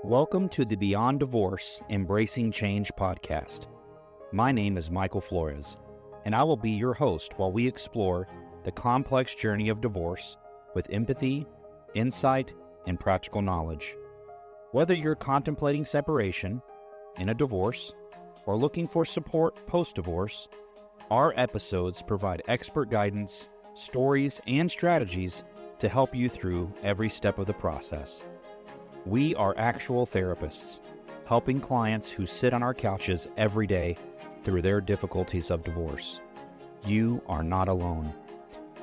Welcome to the Beyond Divorce Embracing Change podcast. My name is Michael Flores, and I will be your host while we explore the complex journey of divorce with empathy, insight, and practical knowledge. Whether you're contemplating separation, in a divorce, or looking for support post-divorce, our episodes provide expert guidance, stories, and strategies to help you through every step of the process. We are actual therapists, helping clients who sit on our couches every day through their difficulties of divorce. You are not alone.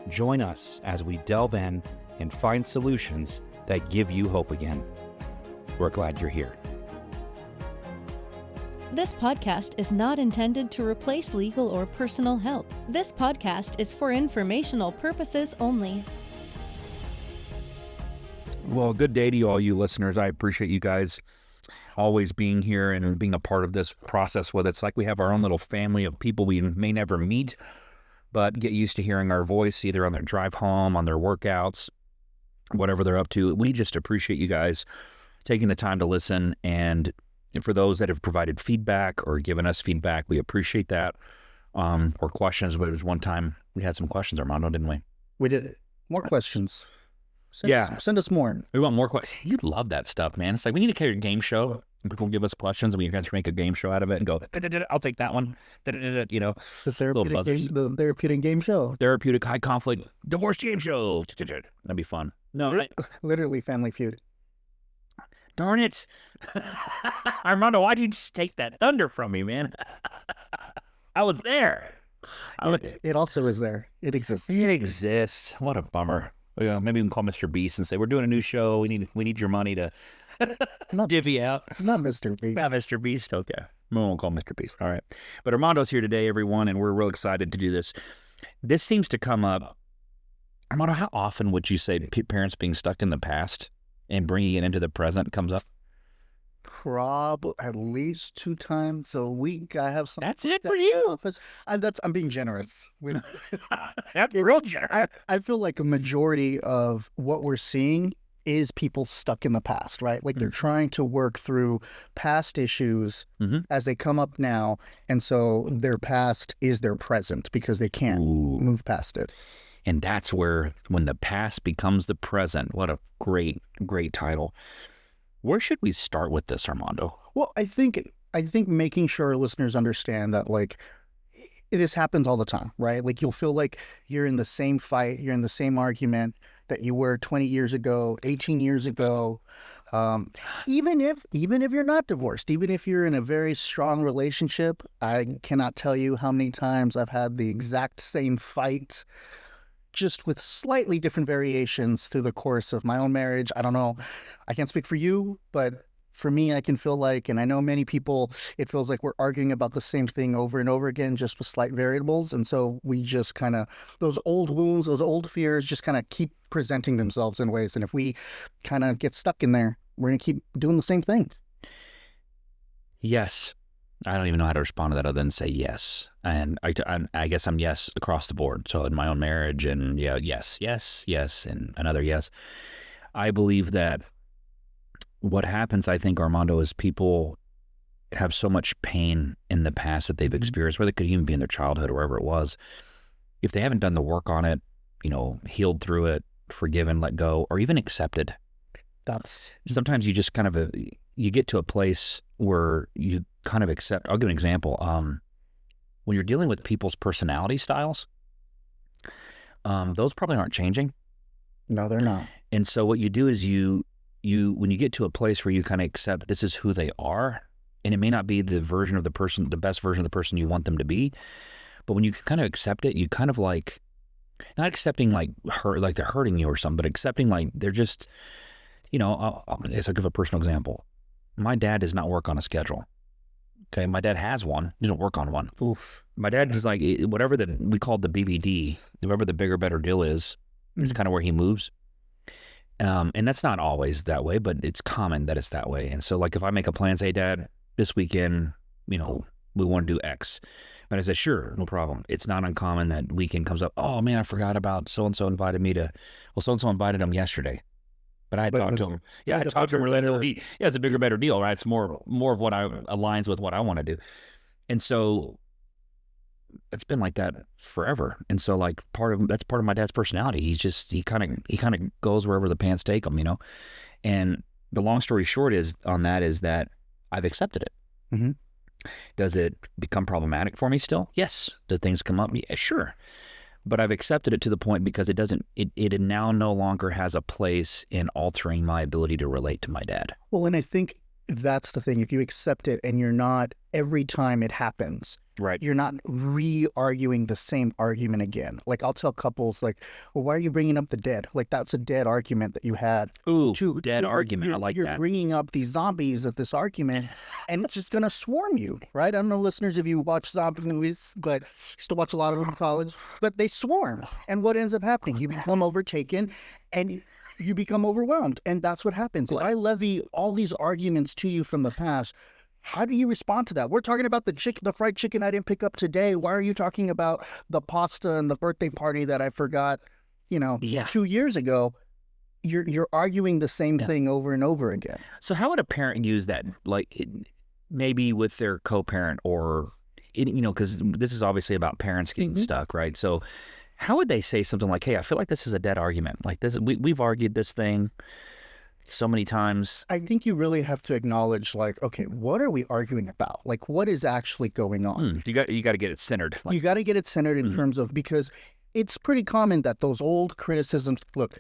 Join us as we delve in and find solutions that give you hope again. We're glad you're here. This podcast is not intended to replace legal or personal help. This podcast is for informational purposes only. Well, good day to all you listeners. I appreciate you guys always being here and being a part of this process with us. It's like we have our own little family of people we may never meet, but get used to hearing our voice either on their drive home, on their workouts, whatever they're up to. We just appreciate you guys taking the time to listen. And for those that have provided feedback or given us feedback, we appreciate that. Or questions. But it was one time we had some questions, Armando, didn't we? We did. More questions. Send us more. We want more questions. You love that stuff, man. It's like we need to carry a game show. People give us questions, and we guys make a game show out of it and go, I'll take that one. You know, the therapeutic game show. Therapeutic high conflict divorce game show. That'd be fun. No, literally Family Feud. Darn it. Armando, why'd you just take that thunder from me, man? I was there. It also is there. It exists. It exists. What a bummer. Maybe we can call Mr. Beast and say, we're doing a new show. We need your money to divvy out. Not Mr. Beast. Not Mr. Beast. Okay. We won't call Mr. Beast. All right. But Armando's here today, everyone, and we're real excited to do this. This seems to come up. Armando, how often would you say parents being stuck in the past and bringing it into the present comes up? Probably at least 2 times a week. I have some. That's it for you. I'm being generous. That's real generous. I feel like a majority of what we're seeing is people stuck in the past, right? Like they're trying to work through past issues as they come up now. And so their past is their present because they can't move past it. And that's when the past becomes the present. What a great, great title. Where should we start with this, Armando? Well, I think making sure our listeners understand that, like, this happens all the time, right? Like, you'll feel like you're in the same fight, you're in the same argument that you were 20 years ago, 18 years ago. Even if you're not divorced, even if you're in a very strong relationship, I cannot tell you how many times I've had the exact same fight, just with slightly different variations through the course of my own marriage. I don't know. I can't speak for you, but for me, I can feel like, and I know many people, it feels like we're arguing about the same thing over and over again, just with slight variables. And so we just kind of, those old wounds, those old fears just kind of keep presenting themselves in ways. And if we kind of get stuck in there, we're going to keep doing the same thing. Yes. I don't even know how to respond to that other than say yes. And I guess I'm yes across the board. So in my own marriage and yes, and another yes. I believe that what happens, I think, Armando, is people have so much pain in the past that they've experienced, whether it could even be in their childhood or wherever it was. If they haven't done the work on it, healed through it, forgiven, let go, or even accepted. Sometimes you just kind of, you get to a place where you kind of accept. I'll give an example. When you're dealing with people's personality styles, those probably aren't changing. No, they're not. And so what you do is you when you get to a place where you kind of accept this is who they are, and it may not be the version of the person, the best version of the person you want them to be, but when you kind of accept it, you kind of like, not accepting like they're hurting you or something, but accepting like they're just, I'll give a personal example. My dad does not work on a schedule. Okay, my dad has one. He doesn't work on one. Oof. My dad is like, whatever we call it the BBD, whatever the bigger, better deal is kind of where he moves. And that's not always that way, but it's common that it's that way. And so like if I make a plan, say, Dad, this weekend, we want to do X. But I said, sure, no problem. It's not uncommon that weekend comes up. Oh man, I forgot about so-and-so invited me to, well, so-and-so invited him yesterday. But I had talked to him. Yeah, I talked to him related. Yeah, it's a bigger, better deal, right? It's more of what aligns with what I want to do. And so it's been like that forever. And so like that's part of my dad's personality. He kind of goes wherever the pants take him, And the long story short is that I've accepted it. Mm-hmm. Does it become problematic for me still? Yes. Do things come up? Yeah, sure. But I've accepted it to the point because it now no longer has a place in altering my ability to relate to my dad. Well, and I think that's the thing. If you accept it and you're not, every time it happens, right, you're not re-arguing the same argument again. Like I'll tell couples like, well, why are you bringing up the dead? Like that's a dead argument that you had. Ooh, dead argument. I like that. You're bringing up these zombies of this argument and it's just going to swarm you, right? I don't know, listeners, if you watch zombie movies, but I used to watch a lot of them in college, but they swarm. And what ends up happening? You become overtaken and you become overwhelmed. And that's what happens. If I levy all these arguments to you from the past, how do you respond to that? We're talking about the fried chicken I didn't pick up today. Why are you talking about the pasta and the birthday party that I forgot, 2 years ago? You're arguing the same thing over and over again. So how would a parent use that? Like maybe with their co-parent or, because this is obviously about parents getting stuck, right? So how would they say something like, hey, I feel like this is a dead argument. Like this, we've argued this thing so many times. I think you really have to acknowledge, like, okay, what are we arguing about? Like, what is actually going on? You got to get it centered. You got to get it centered in terms of, because it's pretty common that those old criticisms, look,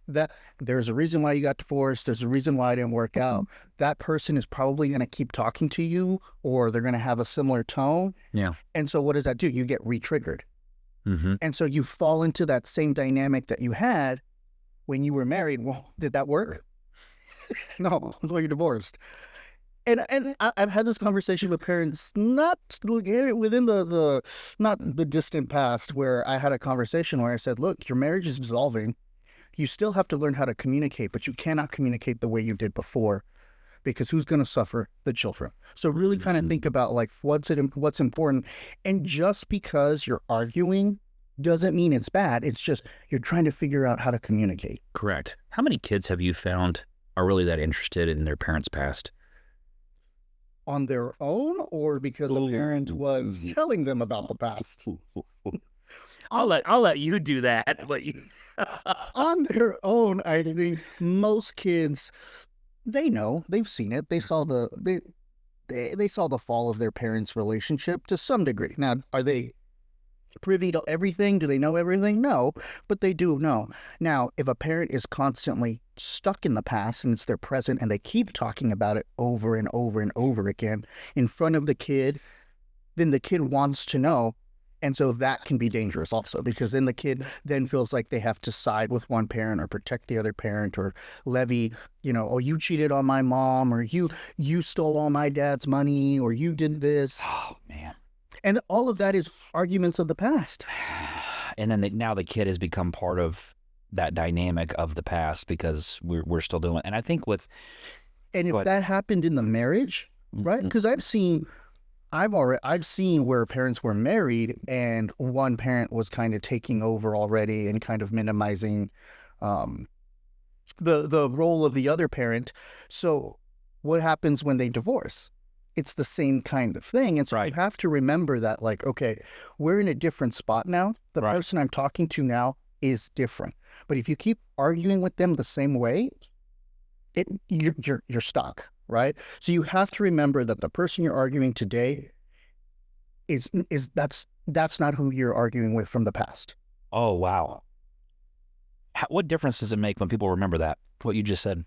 that there's a reason why you got divorced. There's a reason why it didn't work out. That person is probably going to keep talking to you, or they're going to have a similar tone. Yeah. And so what does that do? You get re-triggered. Mm-hmm. And so you fall into that same dynamic that you had when you were married. Well, did that work? No, that's why you're divorced. And I've had this conversation with parents, not within the not the distant past, where I had a conversation where I said, look, your marriage is dissolving. You still have to learn how to communicate, but you cannot communicate the way you did before, because who's going to suffer? The children. So really kind of think about like what's important. And just because you're arguing doesn't mean it's bad. It's just you're trying to figure out how to communicate. Correct. How many kids have you found are really that interested in their parents' past? On their own, or because a parent was telling them about the past? I'll let you do that. But on their own, I think most kids, they know, they've seen it. They saw they saw the fall of their parents' relationship to some degree. Now, are they privy to everything? Do they know everything? No, but they do know. Now, if a parent is constantly stuck in the past and it's their present and they keep talking about it over and over and over again in front of the kid, then the kid wants to know. And so that can be dangerous also, because then the kid then feels like they have to side with one parent or protect the other parent, or levy, oh, you cheated on my mom, or you stole all my dad's money, or you did this. Oh, man. And all of that is arguments of the past. And then now the kid has become part of that dynamic of the past because we're still doing it. And I think if that happened in the marriage, right? Because I've seen where parents were married and one parent was kind of taking over already and kind of minimizing the role of the other parent. So what happens when they divorce? It's the same kind of thing. And so you have to remember that, like, okay, we're in a different spot now. The person I'm talking to now is different. But if you keep arguing with them the same way, you're stuck, right? So you have to remember that the person you're arguing today that's not who you're arguing with from the past. Oh, wow. What difference does it make when people remember that, what you just said?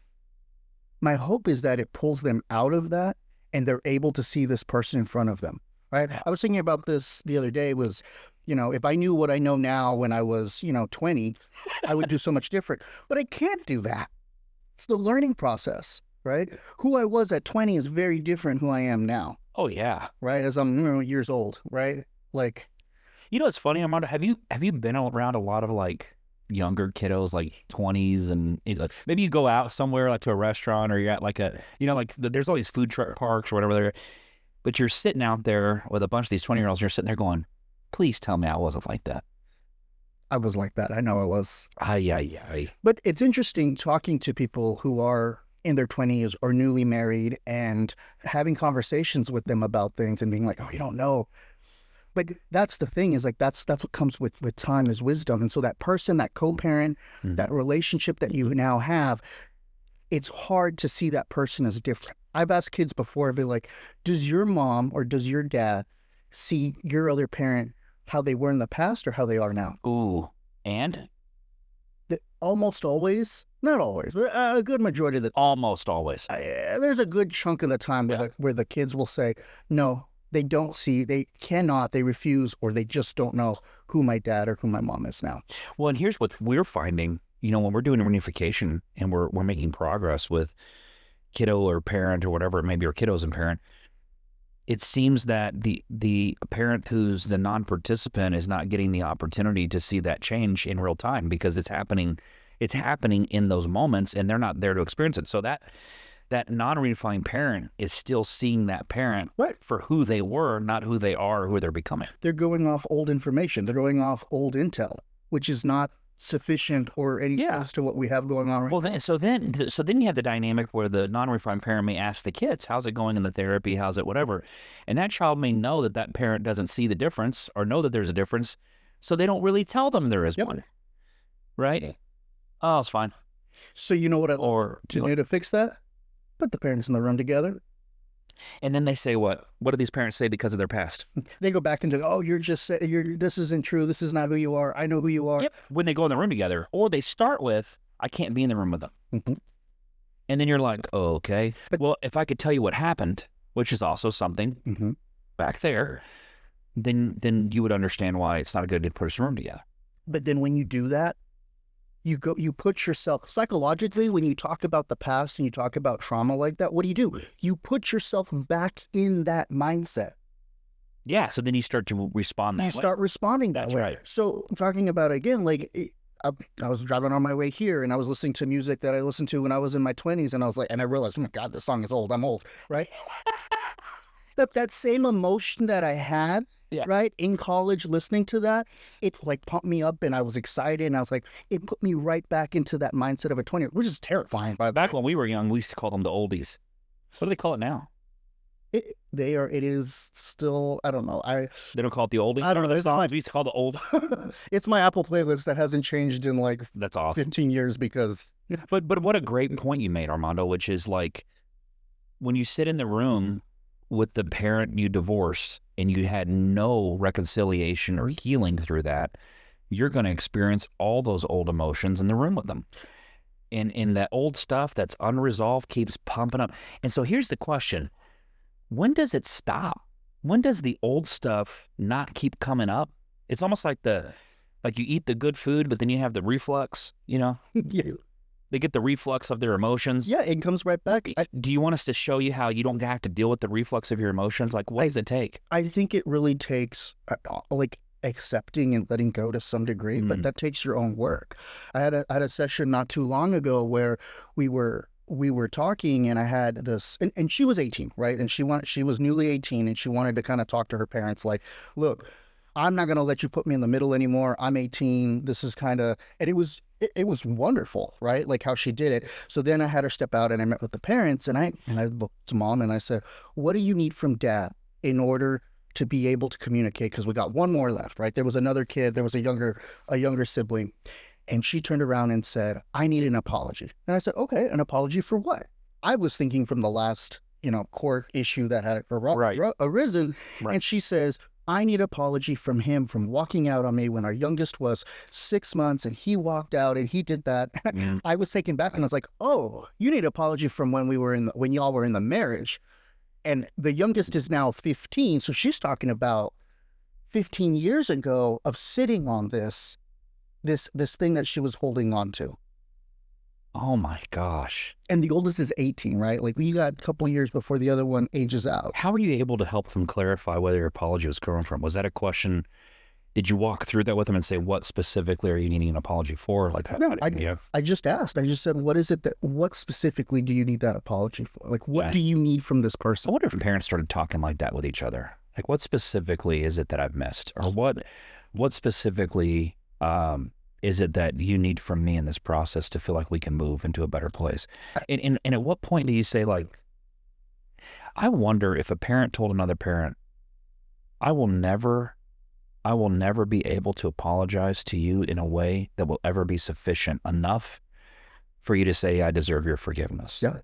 My hope is that it pulls them out of that and they're able to see this person in front of them, right? I was thinking about this the other day was, if I knew what I know now when I was, 20, I would do so much different. But I can't do that. It's the learning process, right? Who I was at 20 is very different who I am now. Oh, yeah. Right? As I'm years old, right? Like, it's funny, Armando, have you been around a lot of like younger kiddos, like 20s, and maybe you go out somewhere like to a restaurant, or you're at like a, there's all these food truck parks or whatever there. But you're sitting out there with a bunch of these 20-year-olds, and you're sitting there going, please tell me I wasn't like that. I was like that. I know I was. Ay, ay, ay. But it's interesting talking to people who are in their 20s or newly married and having conversations with them about things and being like, oh, you don't know. But that's the thing, is like that's what comes with time, is wisdom. And so that person, that co-parent, that relationship that you now have, it's hard to see that person as different. I've asked kids before, I'd be like, does your mom or does your dad see your other parent how they were in the past or how they are now? Ooh, and? Almost always, not always, but a good majority of the time. Almost always. There's a good chunk of the time where the kids will say, no, they don't see, they cannot, they refuse, or they just don't know who my dad or who my mom is now. Well, and here's what we're finding, when we're doing reunification and we're making progress with kiddo or parent or whatever it may be, or kiddos and parent, it seems that the parent who's the non-participant is not getting the opportunity to see that change in real time, because it's happening in those moments and they're not there to experience it. So that non-reunifying parent is still seeing that parent for who they were, not who they are or who they're becoming. They're going off old information. They're going off old intel, which is not sufficient or any close to what we have going on right now. So then you have the dynamic where the non-refined parent may ask the kids, how's it going in the therapy, how's it whatever, and that child may know that parent doesn't see the difference or know that there's a difference, so they don't really tell them there is one, right? Oh, it's fine. So you know what I'd like to do to fix that? Put the parents in the room together. And then they say what? What do these parents say because of their past? They go back into, oh, this isn't true. This is not who you are. I know who you are. Yep. When they go in the room together, or they start with, I can't be in the room with them. And then you're like, oh, okay. Well, if I could tell you what happened, which is also something back there, then you would understand why it's not a good idea to put us in a room together. But then when you do that, you put yourself, psychologically, when you talk about the past and you talk about trauma like that, what do? You put yourself back in that mindset. Yeah, so then you start to respond that way. You start responding that way. That's right. So talking about, again, like, I was driving on my way here and I was listening to music that I listened to when I was in my 20s, and I was like, and I realized, oh my God, this song is old. I'm old, right? that same emotion that I had, right, in college listening to that, it like pumped me up and I was excited, and I was like, it put me right back into that mindset of a 20-year-old, which is terrifying. Back when we were young, we used to call them the oldies. What do they call it now? It is still, I don't know. They don't call it the oldies? I don't know. The songs we used to call the old. It's my Apple playlist that hasn't changed in like that's awesome 15 years because. But what a great point you made, Armando, which is like when you sit in the room with the parent you divorced and you had no reconciliation or healing through that, you're going to experience all those old emotions in the room with them. And that old stuff that's unresolved keeps pumping up. And so here's the question. When does it stop? When does the old stuff not keep coming up? It's almost like you eat the good food, but then you have the reflux, Yeah. They get the reflux of their emotions. Yeah, it comes right back. Do you want us to show you how you don't have to deal with the reflux of your emotions? Like, what does it take? I think it really takes, like, accepting and letting go to some degree, but that takes your own work. I had a session not too long ago where we were talking, and I had this, and she was 18, right? And she was newly 18, and she wanted to kind of talk to her parents like, look, I'm not going to let you put me in the middle anymore. I'm 18. This is kind of, and it was wonderful, right? Like how she did it. So then I had her step out and I met with the parents, and I looked to mom and I said, what do you need from dad in order to be able to communicate? Because we got one more left, right? There was another kid, there was a younger sibling. And she turned around and said, I need an apology. And I said, okay, an apology for what? I was thinking from the last, court issue that had arisen. Right. And she says, I need an apology from him from walking out on me when our youngest was 6 months and he walked out and he did that. I was taken back and I was like, oh, you need an apology from when when y'all were in the marriage. And the youngest is now 15. So she's talking about 15 years ago of sitting on this thing that she was holding on to. Oh my gosh. And the oldest is 18, right? Like you got a couple of years before the other one ages out. How were you able to help them clarify where their apology was coming from? Was that a question Did you walk through that with them and say, what specifically are you needing an apology for? Like, No, yeah. I just asked. I just said, what specifically do you need that apology for? Like, what Yeah. do you need from this I person? wonder if parents started talking like that with each other. Like, what specifically is it that I've missed? Or what specifically is it that you need from me in this process to feel like we can move into a better place? And at what point do you say, like, I wonder if a parent told another parent, I will never be able to apologize to you in a way that will ever be sufficient enough for you to say, I deserve your forgiveness. Yeah.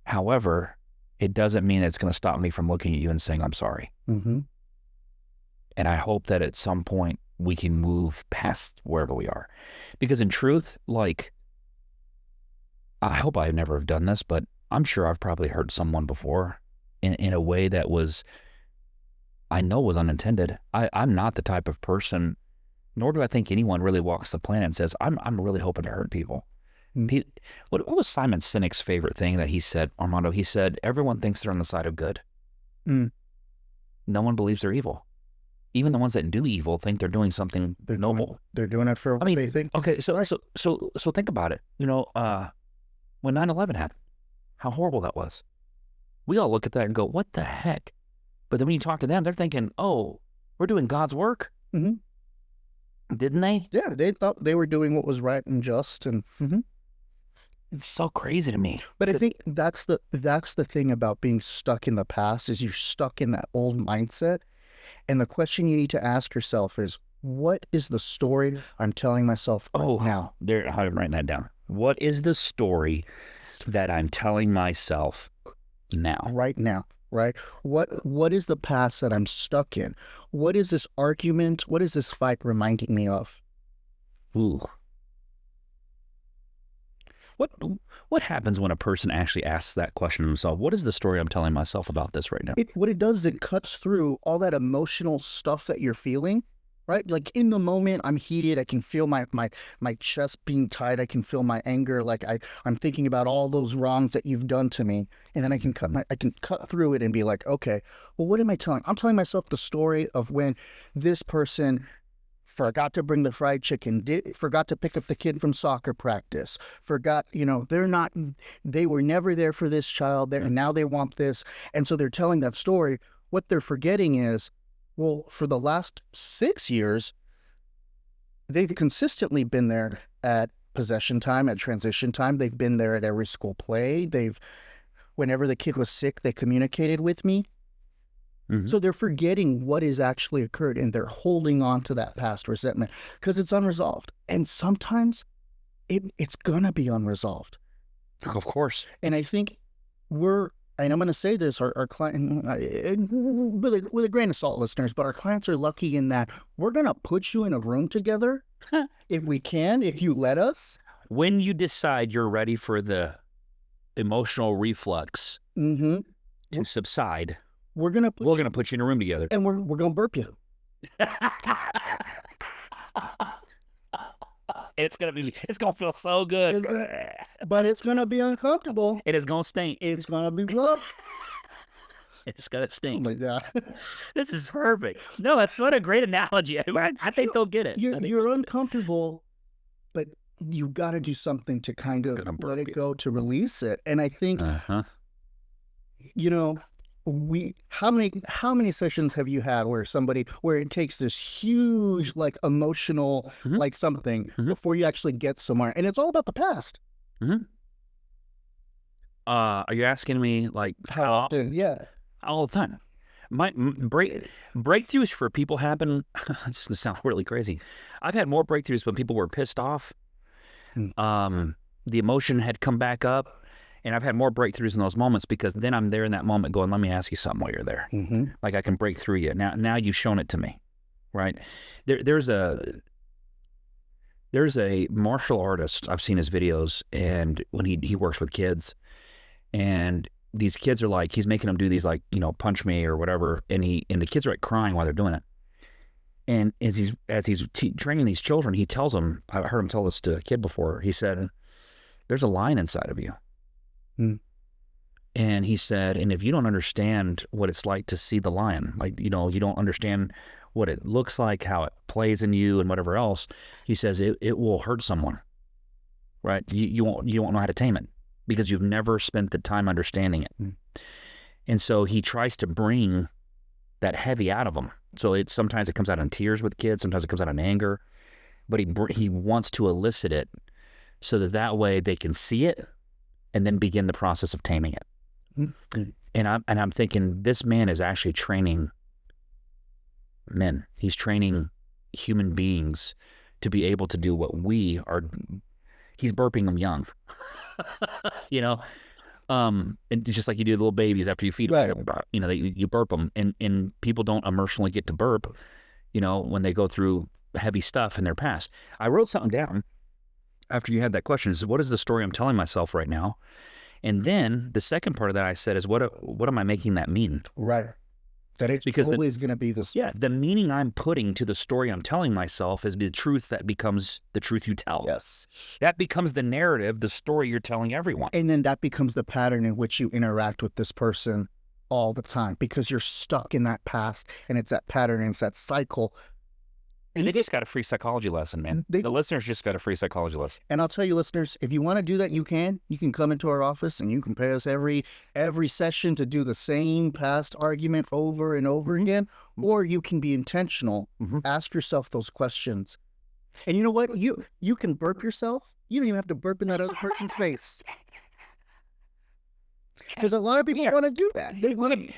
However, it doesn't mean it's going to stop me from looking at you and saying, I'm sorry. Mm-hmm. And I hope that at some point we can move past wherever we are. Because in truth, like, I hope I never have done this, but I'm sure I've probably hurt someone before in a way that I know was unintended. I'm not the type of person, nor do I think anyone really walks the planet and says, I'm really hoping to hurt people. Mm. What was Simon Sinek's favorite thing that he said, Armando? He said, everyone thinks they're on the side of good. Mm. No one believes they're evil. Even the ones that do evil think they're doing something noble. They're doing it for what they think. Okay, so think about it. You know, when 9/11 happened, how horrible that was. We all look at that and go, what the heck? But then when you talk to them, they're thinking, oh, we're doing God's work? Mm-hmm. Didn't they? Yeah, they thought they were doing what was right and just, and It's so crazy to me. but I think that's the thing about being stuck in the past is you're stuck in that old mindset, and the question you need to ask yourself is, what is the story I'm telling myself now? There, I'm writing that down. What is the story that I'm telling myself now? Right now, right? What is the past that I'm stuck in? What is this argument? What is this fight reminding me of? Ooh. What happens when a person actually asks that question to themselves? What is the story I'm telling myself about this right now? What it does is it cuts through all that emotional stuff that you're feeling, right? Like in the moment, I'm heated. I can feel my chest being tight. I can feel my anger. Like I'm thinking about all those wrongs that you've done to me, and then I can cut through it and be like, okay, well, what am I telling? I'm telling myself the story of when this person forgot to bring the fried chicken, forgot to pick up the kid from soccer practice, forgot, they were never there for this child, and now they want this. And so they're telling that story. What they're forgetting is, well, for the last 6 years, they've consistently been there at possession time, at transition time. They've been there at every school play. Whenever the kid was sick, they communicated with me. Mm-hmm. So they're forgetting what has actually occurred, and they're holding on to that past resentment because it's unresolved. And sometimes it's going to be unresolved. Of course. And I think and I'm going to say this, our client, with a grain of salt, listeners, but our clients are lucky in that we're going to put you in a room together if we can, if you let us. When you decide you're ready for the emotional reflux to subside, we're gonna put you in a room together, and we're gonna burp you. It's gonna feel so good, but it's gonna be uncomfortable. It is gonna stink. It's gonna be rough. It's gonna stink. Oh my God. This is perfect. No, that's not a great analogy. I think they'll get it. You're uncomfortable, but you got to do something to kind of let it go, to release it. And I think, how many sessions have you had where it takes this huge, like, emotional, like something before you actually get somewhere, and it's all about the past. Are you asking me, like, how often? Yeah, all the time. My breakthroughs for people happen. It's gonna sound really crazy. I've had more breakthroughs when people were pissed off. The emotion had come back up. And I've had more breakthroughs in those moments because then I'm there in that moment going, let me ask you something while you're there. Like, I can break through you. Now you've shown it to me, right? There's a martial artist. I've seen his videos, and when he works with kids, and these kids are like, he's making them do these, like, punch me or whatever. And the kids are like crying while they're doing it. And as he's training these children, he tells them, I heard him tell this to a kid before. He said, there's a lion inside of you. And he said, and if you don't understand what it's like to see the lion, like, you don't understand what it looks like, how it plays in you, and whatever else. He says it will hurt someone, right? You won't know how to tame it because you've never spent the time understanding it. And so he tries to bring that heavy out of them. So sometimes it comes out in tears with kids, sometimes it comes out in anger, but he wants to elicit it so that way they can see it and then begin the process of taming it. And I'm thinking, this man is actually training men. He's training human beings to be able to do what we are. He's burping them young, and just like you do little babies after you feed them, you burp them, and people don't emotionally get to burp, when they go through heavy stuff in their past. I wrote something down after you had that question. Is what is the story I'm telling myself right now? And then the second part of that I said is, what am I making that mean? Right. That it's because always going to be this. Yeah, the meaning I'm putting to the story I'm telling myself is the truth that becomes the truth you tell. Yes. That becomes the narrative, the story you're telling everyone. And then that becomes the pattern in which you interact with this person all the time because you're stuck in that past, and it's that pattern and it's that cycle. And they just got a free psychology lesson, man. The listeners just got a free psychology lesson. And I'll tell you, listeners, if you want to do that, you can come into our office and you can pay us every session to do the same past argument over and over again, or you can be intentional. Ask yourself those questions. And you know what? You can burp yourself. You don't even have to burp in that other person's face. Because a lot of people want to do that.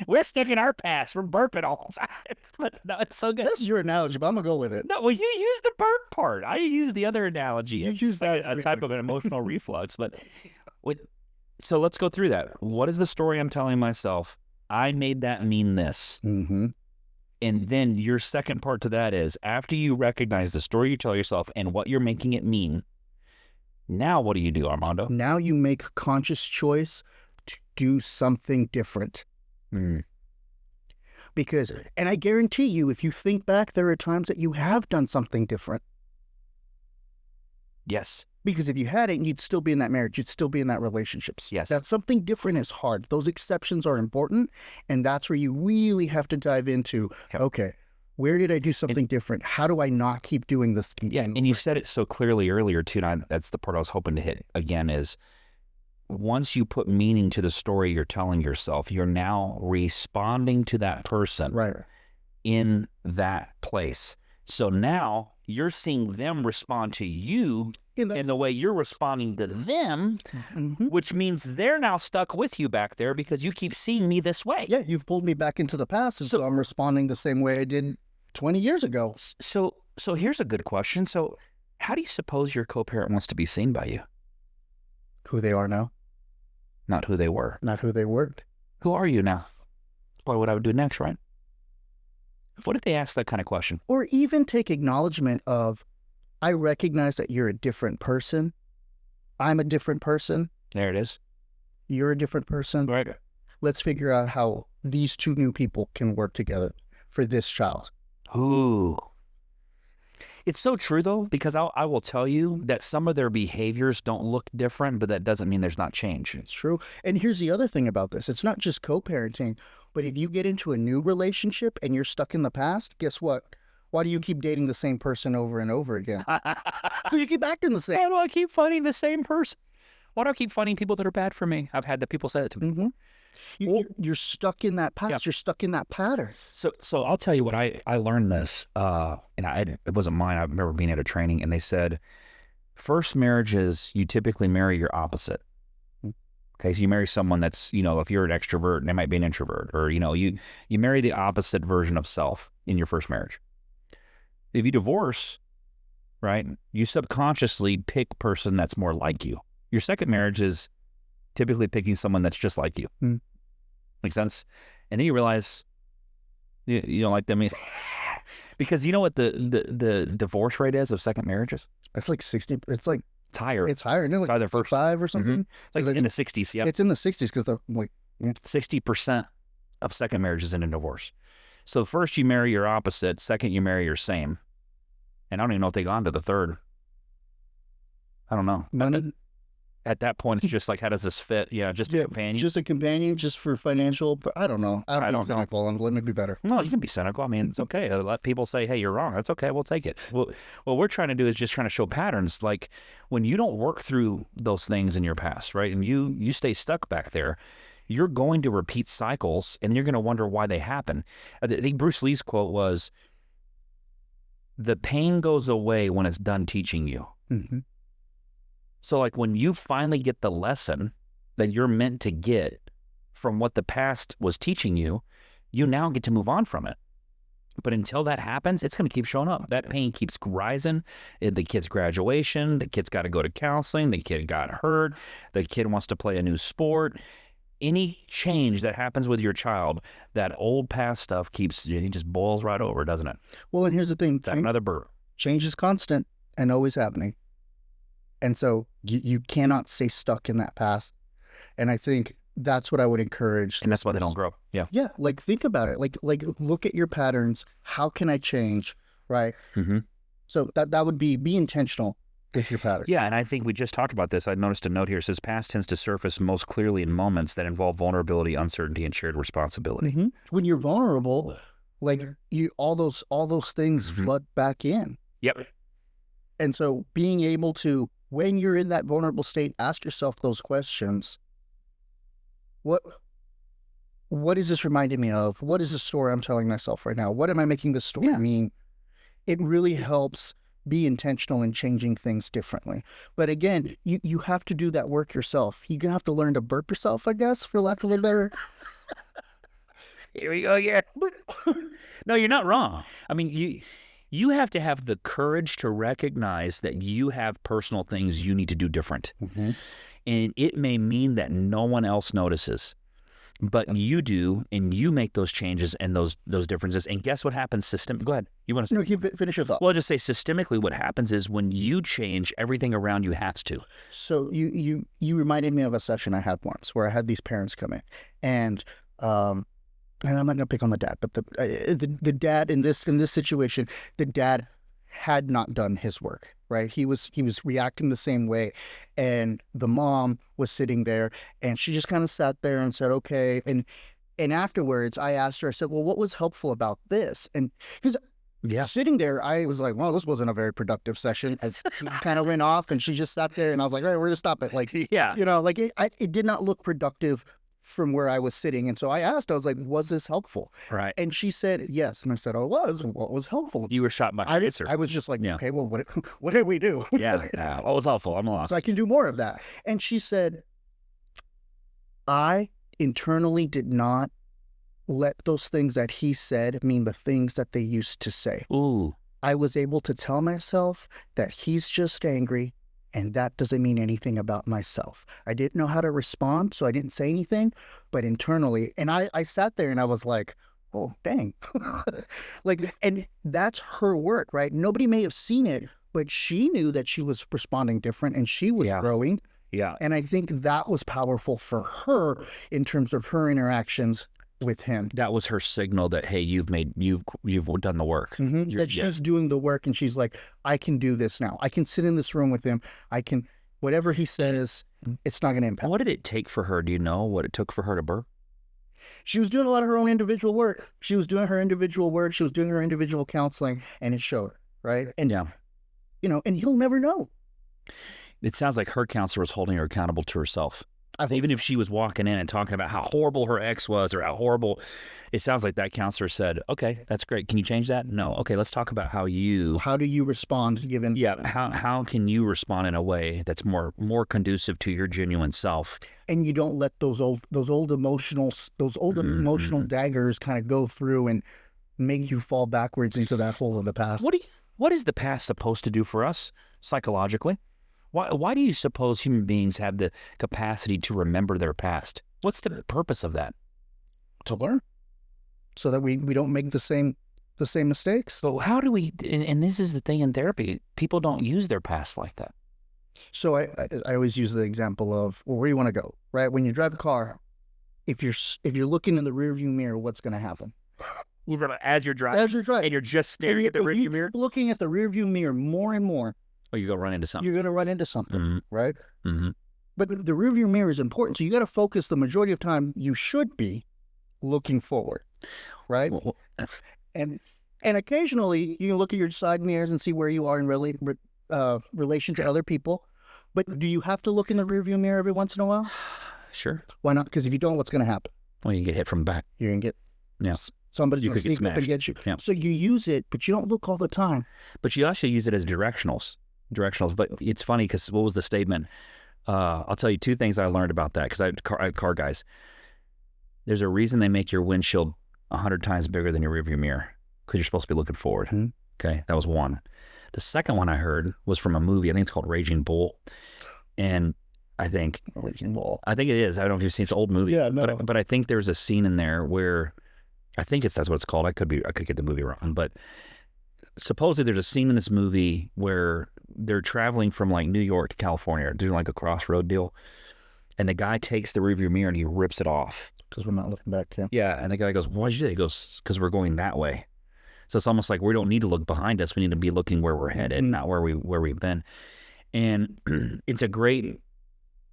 We're stuck in our past. We're burping all the time. But no, it's so good. That's your analogy, but I'm going to go with it. No, well, you use the burp part. I use the other analogy. You use that. A type of an emotional reflux. So let's go through that. What is the story I'm telling myself? I made that mean this. Mm-hmm. And then your second part to that is, after you recognize the story you tell yourself and what you're making it mean, now what do you do, Armando? Now you make a conscious choice to do something different. Because, and I guarantee you, if you think back, there are times that you have done something different. Yes. Because if you hadn't, you'd still be in that marriage. You'd still be in that relationship. Yes. That something different is hard. Those exceptions are important. And that's where you really have to dive into, okay, where did I do something different? How do I not keep doing this? Yeah, and you said it so clearly earlier, too, and that's the part I was hoping to hit again, is once you put meaning to the story you're telling yourself, you're now responding to that person in that place. So now you're seeing them respond to you in the way you're responding to them, which means they're now stuck with you back there because you keep seeing me this way. Yeah, you've pulled me back into the past, and so I'm responding the same way I did 20 years ago. So here's a good question. So how do you suppose your co-parent wants to be seen by you? Who they are now. Not who they were. Not who they were. Who are you now? That's probably what I would do next, right? What if they ask that kind of question? Or even take acknowledgement of, I recognize that you're a different person. I'm a different person. There it is. You're a different person. Right. Let's figure out how these two new people can work together for this child. Ooh. It's so true, though, because I will tell you that some of their behaviors don't look different, but that doesn't mean there's not change. It's true. And here's the other thing about this. It's not just co-parenting, but if you get into a new relationship and you're stuck in the past, guess what? Why do you keep dating the same person over and over again? Because you keep acting the same. Why do I keep finding the same person? Why do I keep finding people that are bad for me? I've had the people say it to me. You're stuck in that past. You're stuck in that pattern. So I'll tell you what I learned this, and it wasn't mine. I remember being at a training, and they said, first marriages, you typically marry your opposite. Okay, so you marry someone that's, if you're an extrovert, they might be an introvert, or, you marry the opposite version of self in your first marriage. If you divorce, right, you subconsciously pick person that's more like you. Your second marriage is typically picking someone that's just like you. Makes sense? And then you realize you don't like them either. Because you know what the divorce rate is of second marriages? It's like 60. It's like it's higher. It's higher. It's either first 5 or something. It's like in the 60s. Yeah, it's in the 60s because 60% of second marriages end in divorce. So first you marry your opposite. Second you marry your same. And I don't even know if they got on to the third. I don't know. Money. at that point, it's just like, how does this fit? Yeah, just a companion. Just a companion, just for financial. But I don't know. I don't cynical. Let me be better. No, you can be cynical. I mean, it's okay. Let people say, hey, you're wrong. That's okay. We'll take it. Well, what we're trying to do is just trying to show patterns. Like when you don't work through those things in your past, right, and you stay stuck back there, you're going to repeat cycles, and you're going to wonder why they happen. I think Bruce Lee's quote was, the pain goes away when it's done teaching you. Mm-hmm. So like when you finally get the lesson that you're meant to get from what the past was teaching you, you now get to move on from it. But until that happens, it's going to keep showing up. That pain keeps rising. The kid's graduation, the kid's got to go to counseling, the kid got hurt, the kid wants to play a new sport. Any change that happens with your child, that old past stuff he just boils right over, doesn't it? Well, and here's the thing. Another burp. Change is constant and always happening. And so you cannot stay stuck in that past. And I think that's what I would encourage. And that's why they don't grow. Yeah. Yeah. Like, think about it. Like look at your patterns. How can I change? Right. Mm-hmm. So that would be intentional with your patterns. Yeah. And I think we just talked about this. I noticed a note here. It says past tends to surface most clearly in moments that involve vulnerability, uncertainty, and shared responsibility. Mm-hmm. When you're vulnerable, like all those things Mm-hmm. flood back in. Yep. And so being able to, when you're in that vulnerable state, ask yourself those questions. What is this reminding me of? What is the story I'm telling myself right now? What am I making this story mean? It really helps be intentional in changing things differently. But again, you have to do that work yourself. You're going to have to learn to burp yourself, I guess, for lack of a better... Here we go again. But no, you're not wrong. I mean, you have to have the courage to recognize that you have personal things you need to do different. Mm-hmm. And it may mean that no one else notices, but you do, and you make those changes and those differences. And guess what happens? Go ahead. You want to? No, you finish your thought. Well, I'll just say systemically, what happens is when you change, everything around you has to. So you reminded me of a session I had once where I had these parents come in, and I'm not going to pick on the dad, but the dad in this situation, the dad had not done his work, right? He was reacting the same way, and the mom was sitting there, and she just kind of sat there and said, okay. And afterwards, I asked her, I said, well, what was helpful about this? And because sitting there, I was like, well, this wasn't a very productive session. As he kind of went off, and she just sat there, and I was like, all right, we're going to stop it. Like, like it did not look productive from where I was sitting. And so I asked, I was like, was this helpful? Right. And she said, yes. And I said, oh, it was. What was helpful? You were shot by an answer. I was just like, okay, well, what did we do? What was helpful? I'm lost. So I can do more of that. And she said, I internally did not let those things that he said mean the things that they used to say. Ooh. I was able to tell myself that he's just angry, and that doesn't mean anything about myself. I didn't know how to respond, so I didn't say anything, but internally, and I sat there and I was like, oh, dang. And that's her work, right? Nobody may have seen it, but she knew that she was responding different and she was growing. Yeah. And I think that was powerful for her in terms of her interactions with him. That was her signal that, hey, you've done the work. Mm-hmm. That she's doing the work, and she's like, I can do this now. I can sit in this room with him. I can, whatever he says, it's not going to impact. What did it take for her? Do you know what it took for her to burp? She was doing a lot of her own individual work. She was doing her individual work. She was doing her individual counseling, and it showed, right? And, and you'll never know. It sounds like her counselor was holding her accountable to herself. Even if she was walking in and talking about how horrible her ex was or how horrible, it sounds like that counselor said, okay, that's great. Can you change that? No. Okay, let's talk about how do you respond given... Yeah, how can you respond in a way that's more conducive to your genuine self? And you don't let those old emotional daggers kind of go through and make you fall backwards into that hole of the past. What is the past supposed to do for us psychologically? Why do you suppose human beings have the capacity to remember their past? What's the purpose of that? To learn, so that we don't make the same mistakes. But how do we? And this is the thing in therapy: people don't use their past like that. So I always use the example of, well, where do you want to go? Right? When you drive a car, if you're looking in the rearview mirror, what's going to happen? As you're driving, and you're just staring at the rearview mirror, looking at the rearview mirror more and more. Oh, you're going to run into something. You're going to run into something, right? Mm-hmm. But the rearview mirror is important. So you got to focus the majority of time you should be looking forward, right? And occasionally you can look at your side mirrors and see where you are in relation to other people. But do you have to look in the rearview mirror every once in a while? Sure. Why not? Because if you don't, what's going to happen? Well, you get hit from the back. You're going to get somebody's You going to could get sneak up and smashed. get you. Yeah. So you use it, but you don't look all the time. But you also use it as directionals. But it's funny because what was the statement? I'll tell you two things I learned about that because I had car guys. There's a reason they make your windshield 100 times bigger than your rearview mirror because you're supposed to be looking forward. Mm-hmm. Okay, that was one. The second one I heard was from a movie. I think it's called Raging Bull. And I think Raging Bull. I think it is. I don't know if you've seen it's an old movie. Yeah, no. But I think there's a scene in there where I think that's what it's called. I could get the movie wrong, but supposedly there's a scene in this movie where they're traveling from like New York to California, doing like a crossroad deal, and the guy takes the rearview mirror and he rips it off. Because we're not looking back. Yeah. Yeah, and the guy goes, "Why'd you do that?" He goes, "Because we're going that way." So it's almost like we don't need to look behind us. We need to be looking where we're headed, not where we've been. And it's a great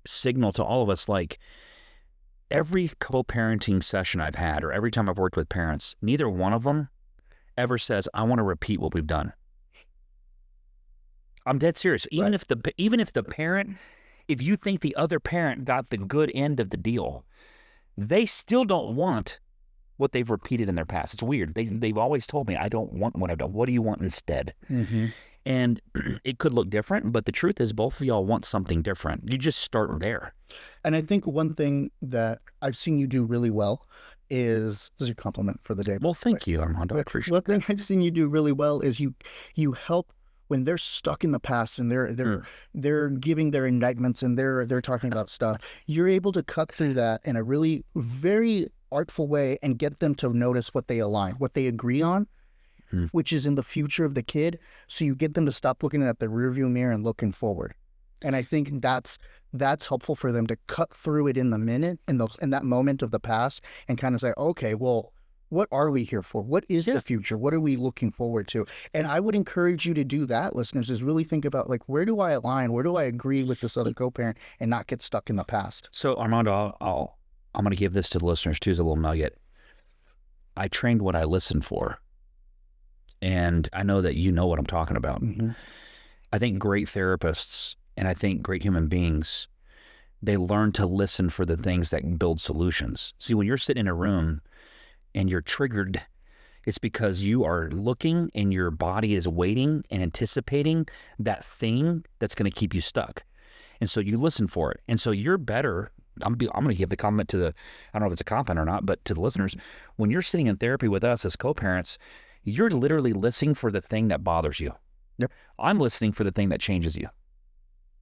signal to all of us. Like every co-parenting session I've had, or every time I've worked with parents, neither one of them ever says, "I want to repeat what we've done." I'm dead serious. Even if the parent, if you think the other parent got the good end of the deal, they still don't want what they've repeated in their past. It's weird. They've always told me, "I don't want what I've done. What do you want instead?" Mm-hmm. And it could look different, but the truth is both of y'all want something different. You just start there. And I think one thing that I've seen you do really well is, this is your compliment for the day. Well, thank you, Armando. I appreciate it. One thing I've seen you do really well is you help when they're stuck in the past and they're giving their indictments and they're talking about stuff. You're able to cut through that in a really very artful way and get them to notice what they align, what they agree on, which is in the future of the kid. So you get them to stop looking at the rearview mirror and looking forward. And I think that's helpful for them to cut through it in the minute, in that moment of the past, and kind of say, okay, well, what are we here for? What is the future? What are we looking forward to? And I would encourage you to do that, listeners, is really think about, like, where do I align? Where do I agree with this other co-parent and not get stuck in the past? So, Armando, I'm going to give this to the listeners, too, as a little nugget. I trained what I listened for. And I know that you know what I'm talking about. Mm-hmm. I think great therapists and I think great human beings, they learn to listen for the things that build solutions. See, when you're sitting in a room and you're triggered, it's because you are looking and your body is waiting and anticipating that thing that's going to keep you stuck. And so you listen for it. And so you're better. I'm going to give the comment to I don't know if it's a compliment or not, but to the listeners, when you're sitting in therapy with us as co-parents, you're literally listening for the thing that bothers you. Yep. I'm listening for the thing that changes you.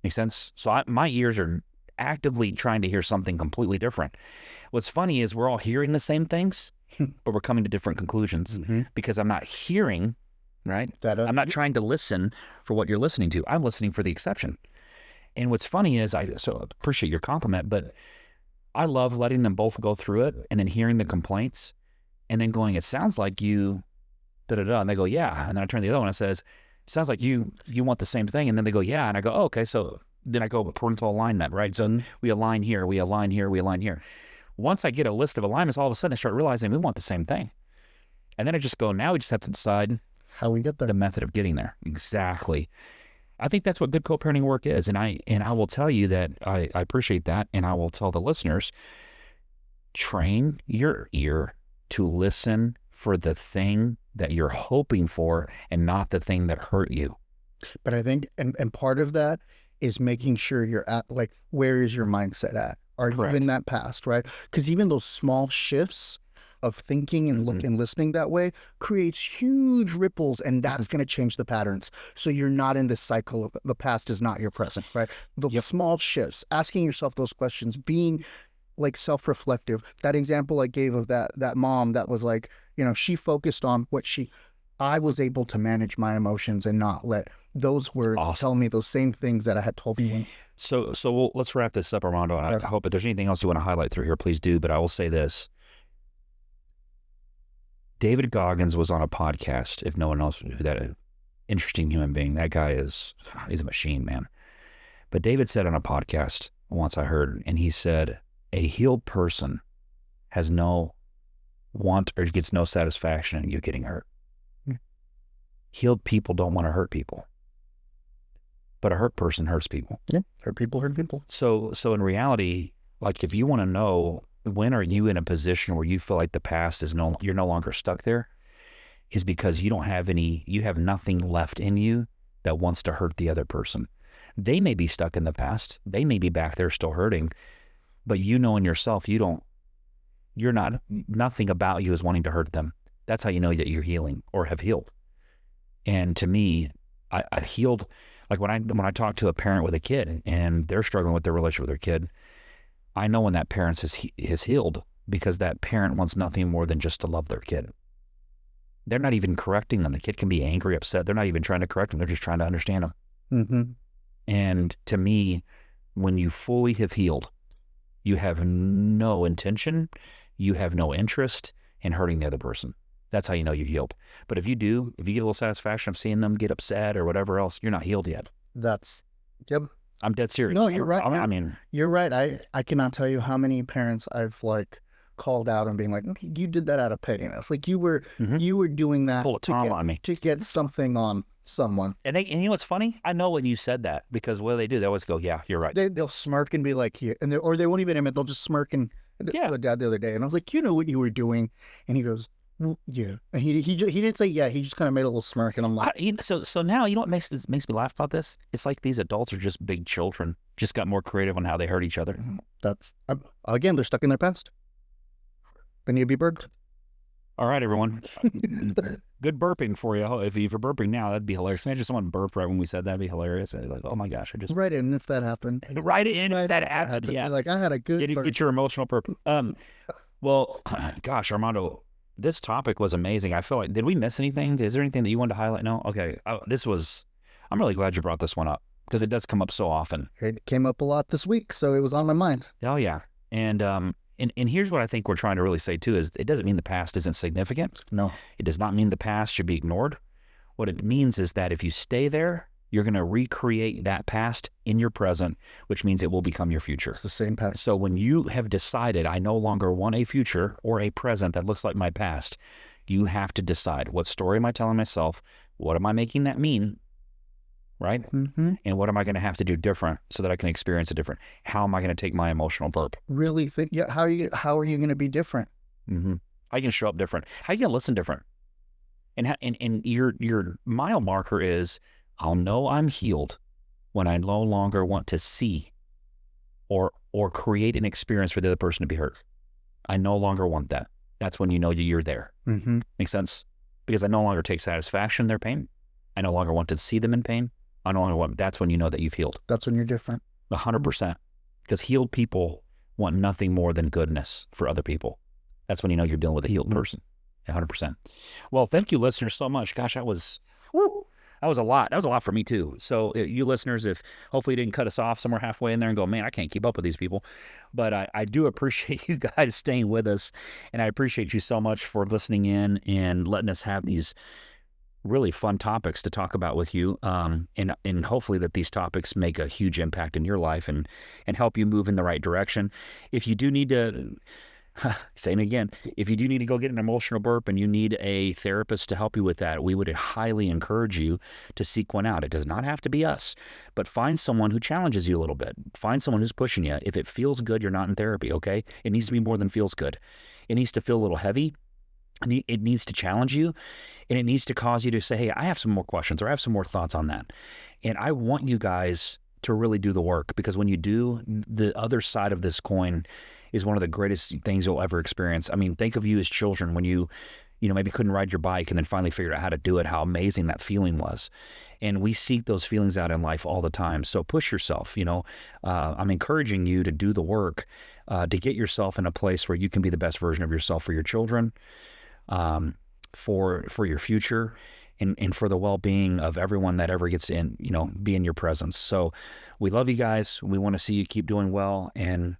Make sense? So my ears are actively trying to hear something completely different. What's funny is we're all hearing the same things, but we're coming to different conclusions because I'm not hearing, right? I'm not trying to listen for what you're listening to. I'm listening for the exception. And what's funny is I appreciate your compliment, but I love letting them both go through it and then hearing the complaints and then going, "It sounds like you da-da-da." And they go, "Yeah." And then I turn to the other one and says, "It sounds like you want the same thing." And then they go, "Yeah." And I go, "Oh, okay." So then I go parental alignment, right? So we align here, we align here, we align here. Once I get a list of alignments, all of a sudden I start realizing we want the same thing. And then I just go, now we just have to decide how we get there, the method of getting there. Exactly. I think that's what good co-parenting work is. And I will tell you that I appreciate that. And I will tell the listeners, train your ear to listen for the thing that you're hoping for and not the thing that hurt you. But I think, and part of that is making sure you're at, like, where is your mindset at? Are you in that past, right? Because even those small shifts of thinking and and listening that way creates huge ripples, and that's going to change the patterns. So you're not in this cycle of the past is not your present, right? Those small shifts, asking yourself those questions, being like self-reflective. That example I gave of that mom that was like, she focused on I was able to manage my emotions and not let those words tell me those same things that I had told me. So let's wrap this up, Armando. I hope if there's anything else you want to highlight through here, please do. But I will say this. David Goggins was on a podcast, if no one else knew that, interesting human being. That guy he's a machine, man. But David said on a podcast, once I heard, and he said, a healed person has no want or gets no satisfaction in you getting hurt. Healed people don't want to hurt people, but a hurt person hurts people. Yeah, hurt people. So in reality, like if you want to know when are you in a position where you feel like the past is you're no longer stuck there, is because you have nothing left in you that wants to hurt the other person. They may be stuck in the past. They may be back there still hurting, but you know in yourself, nothing about you is wanting to hurt them. That's how you know that you're healing or have healed. And to me, I healed, like when I talk to a parent with a kid and they're struggling with their relationship with their kid, I know when that parent is healed, because that parent wants nothing more than just to love their kid. They're not even correcting them. The kid can be angry, upset. They're not even trying to correct them. They're just trying to understand them. Mm-hmm. And to me, when you fully have healed, you have no intention, you have no interest in hurting the other person. That's how you know you've healed. But if you get a little satisfaction of seeing them get upset or whatever else, you're not healed yet. Yep. I'm dead serious. No, you're right. I mean, you're right. I cannot tell you how many parents I've like called out and being like, okay, you did that out of pettiness. Like you were doing that pull a Tom on me to get something on someone. And you know what's funny? I know when you said that, because what do? They always go, yeah, you're right. They'll smirk and be like, yeah, or they won't even admit. They'll just smirk and the dad the other day, and I was like, you know what you were doing, and he goes, well, yeah, and he didn't say yeah. He just kind of made a little smirk, and I'm like, so now you know what makes me laugh about this? It's like these adults are just big children, just got more creative on how they hurt each other. That's again, they're stuck in their past. They need to be burped. All right, everyone. Good burping for you. If you're burping now, that'd be hilarious. Imagine someone burped right when we said that'd be hilarious. I'd be like, oh my gosh, I just write in if that happened. Write it in if that happened. Yeah, like I had a good get your emotional burp. Well, gosh, Armando, this topic was amazing. I feel like, did we miss anything? Is there anything that you wanted to highlight? No? Okay. I'm really glad you brought this one up, because it does come up so often. It came up a lot this week, so it was on my mind. Oh yeah. And here's what I think we're trying to really say too, is it doesn't mean the past isn't significant. No. It does not mean the past should be ignored. What it means is that if you stay there, you're going to recreate that past in your present, which means it will become your future. It's the same past. So when you have decided, I no longer want a future or a present that looks like my past, you have to decide, what story am I telling myself? What am I making that mean? Right? Mm-hmm. And what am I going to have to do different so that I can experience it different? How am I going to take my emotional burp? Really think, yeah. How are you going to be different? Mm-hmm. How are you going to show up different? How are you going to listen different? And your mile marker is, I'll know I'm healed when I no longer want to see or create an experience for the other person to be hurt. I no longer want that. That's when you know you're there. Mm-hmm. Makes sense? Because I no longer take satisfaction in their pain. I no longer want to see them in pain. That's when you know that you've healed. That's when you're different. 100%. Because healed people want nothing more than goodness for other people. That's when you know you're dealing with a healed person. 100%. Well, thank you, listeners, so much. Gosh, that was a lot. That was a lot for me too. So you listeners, if hopefully you didn't cut us off somewhere halfway in there and go, man, I can't keep up with these people. But I do appreciate you guys staying with us. And I appreciate you so much for listening in and letting us have these really fun topics to talk about with you, and hopefully that these topics make a huge impact in your life and help you move in the right direction. If you do need to, saying it again, if you do need to go get an emotional burp and you need a therapist to help you with that, we would highly encourage you to seek one out. It does not have to be us, but find someone who challenges you a little bit. Find someone who's pushing you. If it feels good, you're not in therapy, okay? It needs to be more than feels good. It needs to feel a little heavy. It needs to challenge you, and it needs to cause you to say, hey, I have some more questions, or I have some more thoughts on that. And I want you guys to really do the work, because when you do, the other side of this coin is one of the greatest things you'll ever experience. I mean, think of you as children when you maybe couldn't ride your bike and then finally figured out how to do it, how amazing that feeling was. And we seek those feelings out in life all the time. So push yourself, I'm encouraging you to do the work, to get yourself in a place where you can be the best version of yourself for your children, for your future, and for the well-being of everyone that ever gets in, be in your presence. So we love you guys. We want to see you keep doing well and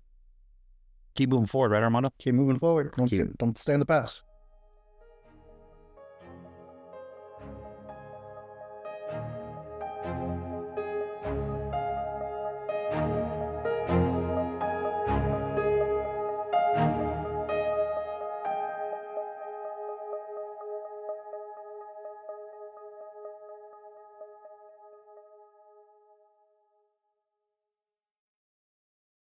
keep moving forward, right, Armando? Keep moving forward. Don't stay in the past.